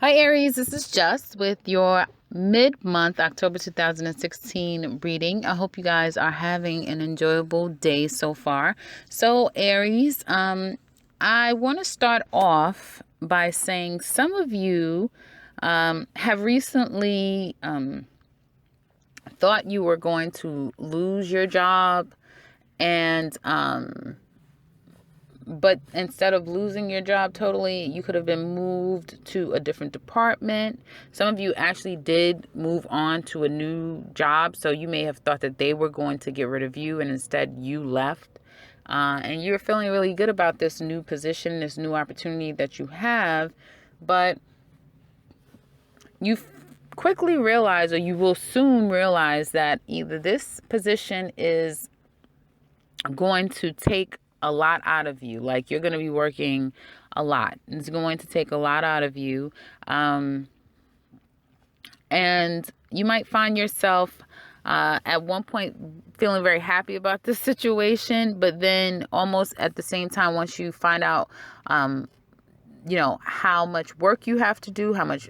Hi Aries, this is Just with your mid-month October 2016 reading. I hope you guys are having an enjoyable day so far. So Aries, I want to start off by saying some of you have recently thought you were going to lose your job and but instead of losing your job totally, you could have been moved to a different department. Some of you actually did move on to a new job, so you may have thought that they were going to get rid of you, and instead you left. And you're feeling really good about this new position, this new opportunity that you have, but you quickly realize, or you will soon realize, that either this position is going to take a lot out of you. Like, you're going to be working a lot. It's going to take a lot out of you. And you might find yourself at one point feeling very happy about this situation, but then almost at the same time, once you find out, how much work you have to do, how much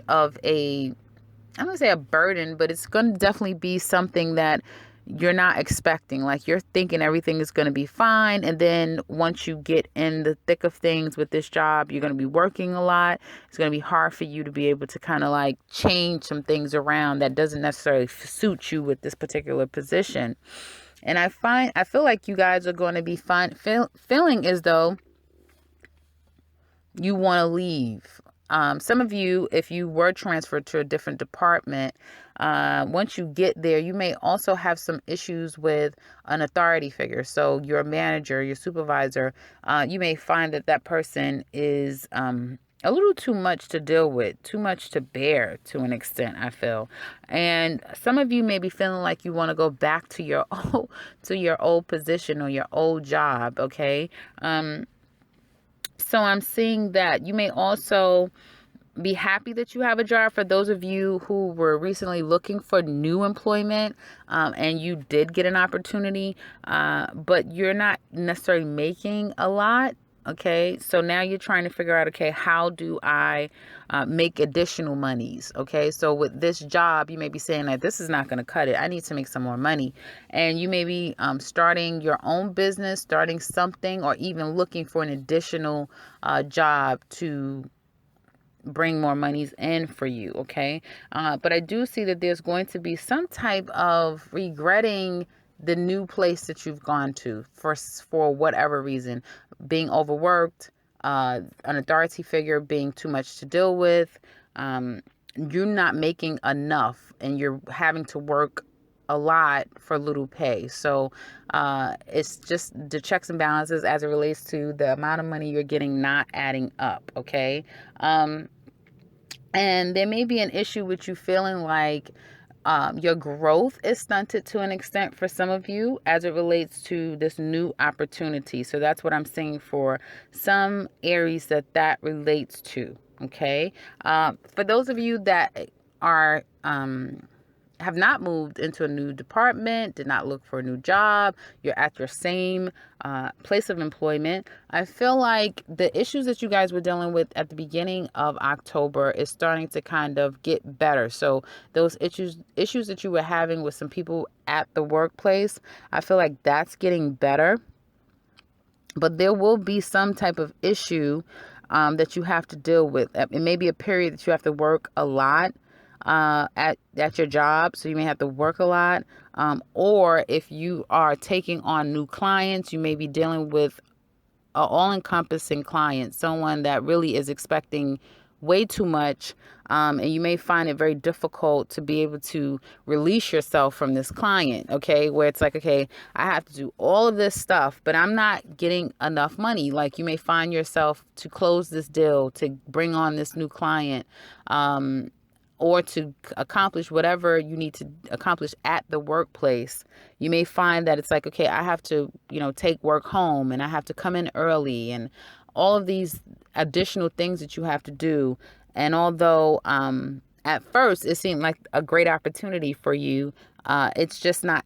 of I'm going to say a burden, but it's going to definitely be something that you're not expecting. Like, you're thinking everything is going to be fine. And then once you get in the thick of things with this job, you're going to be working a lot. It's going to be hard for you to be able to kind of like change some things around that doesn't necessarily suit you with this particular position. And I feel like you guys are going to be feeling as though you want to leave. Some of you, if you were transferred to a different department, once you get there, you may also have some issues with an authority figure. So your manager, your supervisor, you may find that person is a little too much to deal with, too much to bear to an extent, I feel. And some of you may be feeling like you want to go back to your old position or your old job, okay? So I'm seeing that you may also be happy that you have a job. For those of you who were recently looking for new employment, and you did get an opportunity, but you're not necessarily making a lot. Okay, so now you're trying to figure out, okay, how do I make additional monies? Okay, so with this job, you may be saying that this is not going to cut it. I need to make some more money. And you may be starting your own business, starting something, or even looking for an additional job to bring more monies in for you. Okay, but I do see that there's going to be some type of regretting the new place that you've gone to for whatever reason, being overworked, an authority figure being too much to deal with, you're not making enough, and you're having to work a lot for little pay. So it's just the checks and balances as it relates to the amount of money you're getting not adding up. Okay. And there may be an issue with you feeling like your growth is stunted to an extent for some of you as it relates to this new opportunity. So that's what I'm seeing for some Aries that relates to. Okay. For those of you that are have not moved into a new department, did not look for a new job, you're at your same place of employment, I feel like the issues that you guys were dealing with at the beginning of October is starting to kind of get better. So those issues that you were having with some people at the workplace, I feel like that's getting better. But there will be some type of issue that you have to deal with. It may be a period that you have to work a lot at your job, so you may have to work a lot, or if you are taking on new clients, you may be dealing with an all-encompassing client, someone that really is expecting way too much, and you may find it very difficult to be able to release yourself from this client, okay, where it's like, okay, I have to do all of this stuff, but I'm not getting enough money. Like, you may find yourself, to close this deal, to bring on this new client, or to accomplish whatever you need to accomplish at the workplace, you may find that it's like, okay, I have to, take work home, and I have to come in early, and all of these additional things that you have to do. And although at first it seemed like a great opportunity for you, it's just not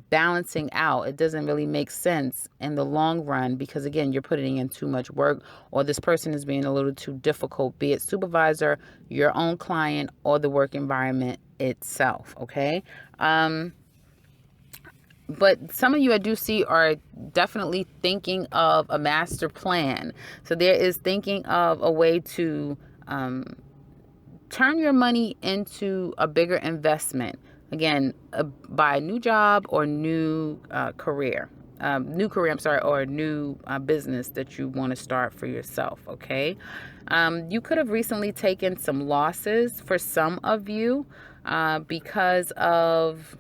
balancing out. It doesn't really make sense in the long run because, again, you're putting in too much work, or this person is being a little too difficult, be it supervisor, your own client, or the work environment itself. Okay. But some of you I do see are definitely thinking of a master plan. So there is thinking of a way to turn your money into a bigger investment. Again, buy a new job or new career. Or new business that you want to start for yourself, okay? You could have recently taken some losses for some of you because of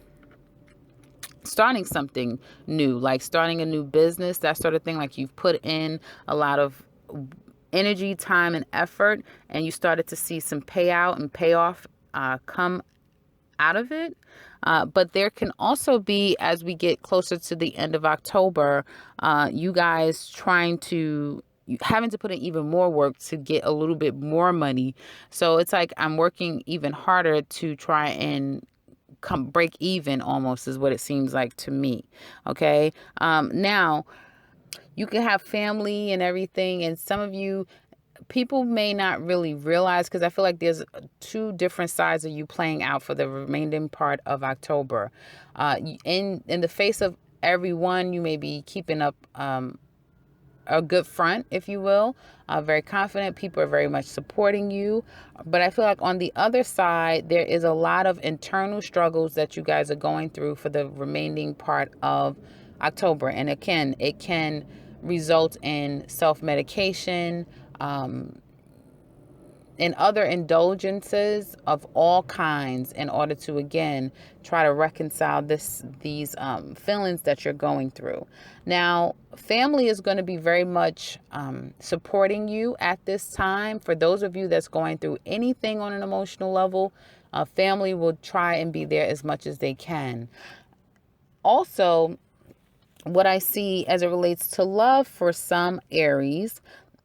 starting something new, like starting a new business, that sort of thing. Like you've put in a lot of energy, time, and effort, and you started to see some payout and payoff come out of it. But there can also be, as we get closer to the end of October, you guys having to put in even more work to get a little bit more money. So it's like I'm working even harder to try and break even, almost, is what it seems like to me. Okay. Now you can have family and everything, and some of you people may not really realize, because I feel like there's two different sides of you playing out for the remaining part of October. In the face of everyone, you may be keeping up a good front, if you will, very confident. People are very much supporting you. But I feel like on the other side, there is a lot of internal struggles that you guys are going through for the remaining part of October. And again, it can result in self-medication, and other indulgences of all kinds in order to, again, try to reconcile these feelings that you're going through. Now, family is going to be very much supporting you at this time. For those of you that's going through anything on an emotional level, family will try and be there as much as they can. Also, what I see as it relates to love for some Aries,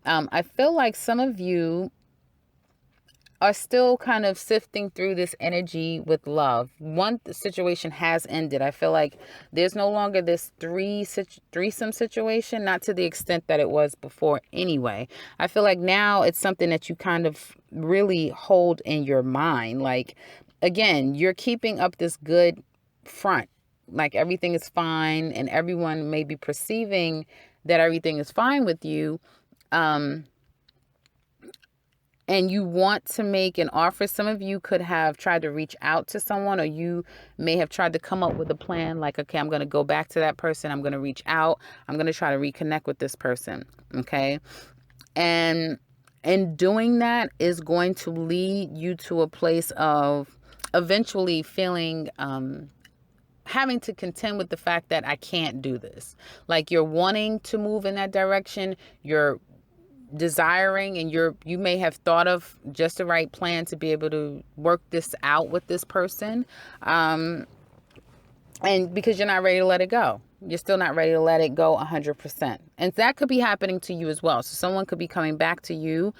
I feel like some of you are still kind of sifting through this energy with love. One situation has ended. I feel like there's no longer this threesome situation, not to the extent that it was before anyway. I feel like now it's something that you kind of really hold in your mind. Like, again, you're keeping up this good front. Like everything is fine, and everyone may be perceiving that everything is fine with you. And you want to make an offer. Some of you could have tried to reach out to someone, or you may have tried to come up with a plan like, okay, I'm going to go back to that person. I'm going to reach out. I'm going to try to reconnect with this person. Okay. And doing that is going to lead you to a place of eventually feeling, having to contend with the fact that I can't do this. Like you're wanting to move in that direction. You're desiring, and you may have thought of just the right plan to be able to work this out with this person, and because you're not ready to let it go. You're still not ready to let it go 100%. And that could be happening to you as well. So someone could be coming back to you,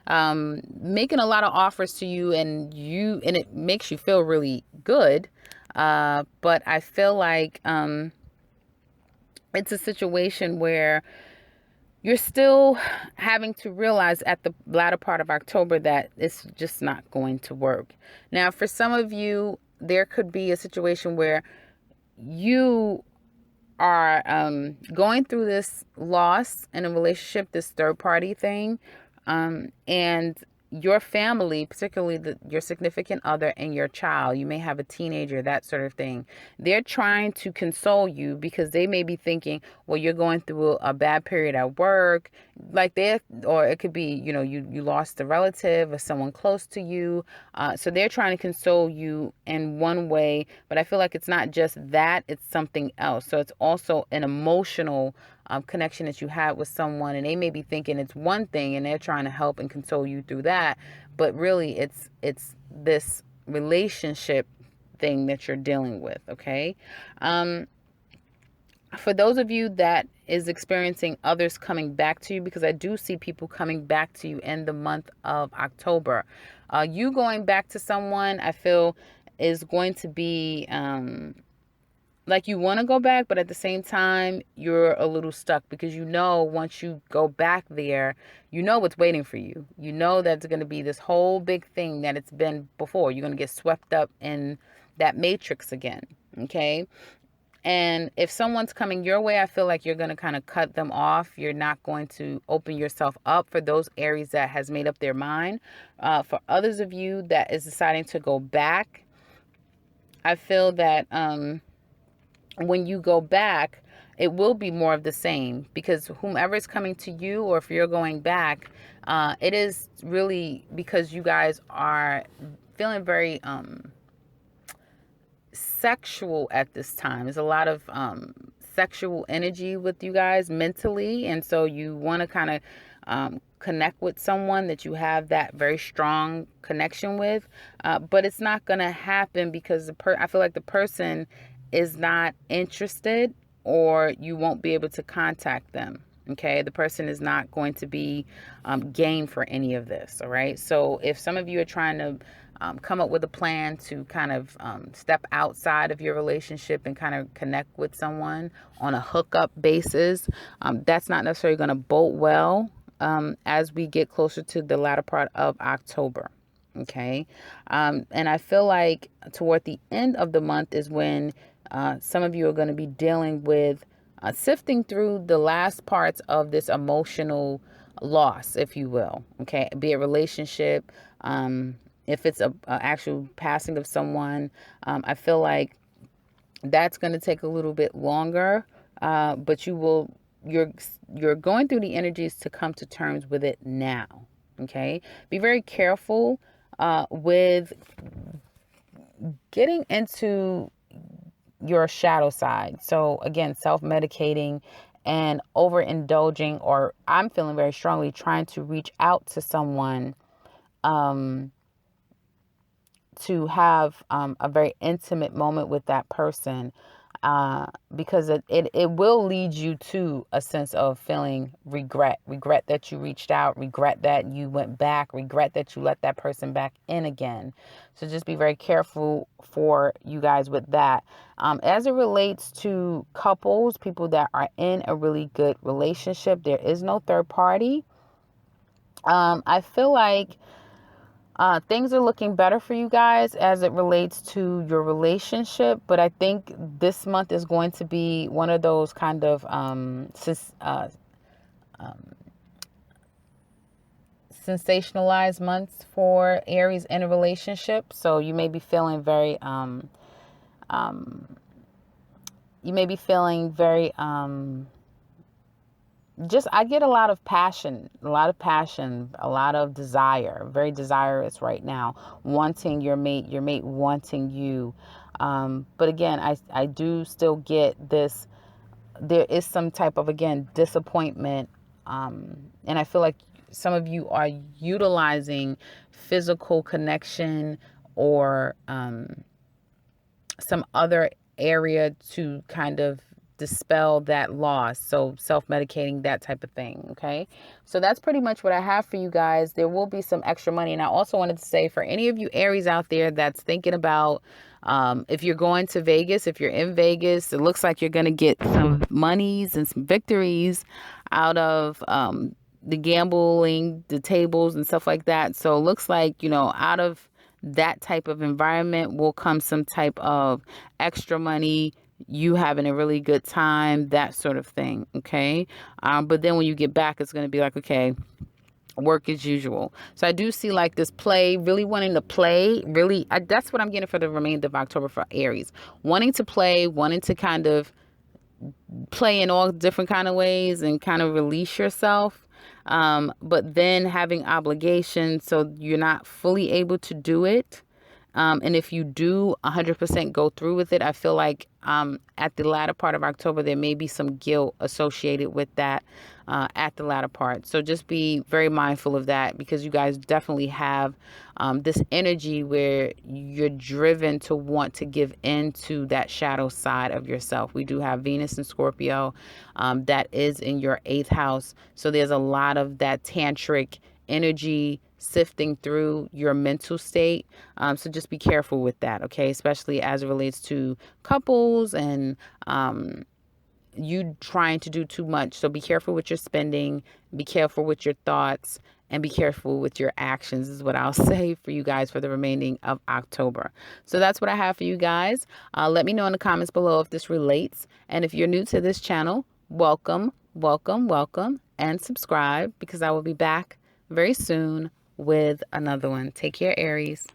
making a lot of offers to you, and it makes you feel really good, but I feel like it's a situation where you're still having to realize at the latter part of October that it's just not going to work. Now, for some of you, there could be a situation where you are going through this loss in a relationship, this third party thing, and your family, particularly your significant other and your child, you may have a teenager, that sort of thing. They're trying to console you because they may be thinking, well, you're going through a bad period at work, or it could be, you lost a relative or someone close to you. So they're trying to console you in one way, but I feel like it's not just that, it's something else. So it's also an emotional connection that you have with someone, and they may be thinking it's one thing and they're trying to help and console you through that, but really it's this relationship thing that you're dealing with. Okay. For those of you that is experiencing others coming back to you, because I do see people coming back to you in the month of October, you going back to someone, I feel, is going to be like you want to go back, but at the same time, you're a little stuck because once you go back there, what's waiting for you. You know that's going to be this whole big thing that it's been before. You're going to get swept up in that matrix again. Okay. And if someone's coming your way, I feel like you're going to kind of cut them off. You're not going to open yourself up for those Aries that has made up their mind. For others of you that is deciding to go back, I feel that when you go back, it will be more of the same, because whomever is coming to you, or if you're going back, it is really because you guys are feeling very sexual at this time. There's a lot of sexual energy with you guys mentally, and so you want to kind of connect with someone that you have that very strong connection with, but it's not going to happen because I feel like the person is not interested, or you won't be able to contact them. Okay, the person is not going to be game for any of this. All right, so if some of you are trying to come up with a plan to kind of step outside of your relationship and kind of connect with someone on a hookup basis, that's not necessarily going to bolt well as we get closer to the latter part of October. Okay. And I feel like toward the end of the month is when some of you are going to be dealing with sifting through the last parts of this emotional loss, if you will. Okay. Be it relationship, if it's a actual passing of someone, I feel like that's going to take a little bit longer, but you're going through the energies to come to terms with it now. Okay, be very careful with getting into your shadow side. So again, self-medicating and overindulging, or I'm feeling very strongly trying to reach out to someone to have a very intimate moment with that person, because it will lead you to a sense of feeling regret that you reached out, regret that you went back, regret that you let that person back in again. So just be very careful for you guys with that. As it relates to couples, people that are in a really good relationship, there is no third party. I feel like things are looking better for you guys as it relates to your relationship, but I think this month is going to be one of those kind of sensationalized months for Aries in a relationship. So you may be feeling very I get a lot of passion, a lot of desire, very desirous right now, wanting your mate wanting you. But again, I do still get this, there is some type of, again, disappointment. And I feel like some of you are utilizing physical connection or some other area to kind of dispel that loss. So self-medicating, that type of thing. Okay. So that's pretty much what I have for you guys. There will be some extra money. And I also wanted to say, for any of you Aries out there that's thinking about, if you're going to Vegas, if you're in Vegas, it looks like you're going to get some monies and some victories out of, the gambling, the tables and stuff like that. So it looks like, out of that type of environment will come some type of extra money, you having a really good time, that sort of thing. Okay. But then when you get back, it's going to be like, okay, work as usual. So I do see like this play, really wanting to play, that's what I'm getting for the remainder of October for Aries. Wanting to play, wanting to kind of play in all different kind of ways and kind of release yourself. But then having obligations, so you're not fully able to do it. And if you do 100% go through with it, I feel like at the latter part of October, there may be some guilt associated with that at the latter part. So just be very mindful of that, because you guys definitely have this energy where you're driven to want to give in to that shadow side of yourself. We do have Venus and Scorpio that is in your 8th house. So there's a lot of that tantric energy sifting through your mental state. So just be careful with that, okay? Especially as it relates to couples and you trying to do too much. So be careful with your spending, be careful with your thoughts, and be careful with your actions is what I'll say for you guys for the remaining of October. So that's what I have for you guys. Let me know in the comments below if this relates. And if you're new to this channel, welcome, welcome, welcome, and subscribe because I will be back very soon with another one. Take care, Aries.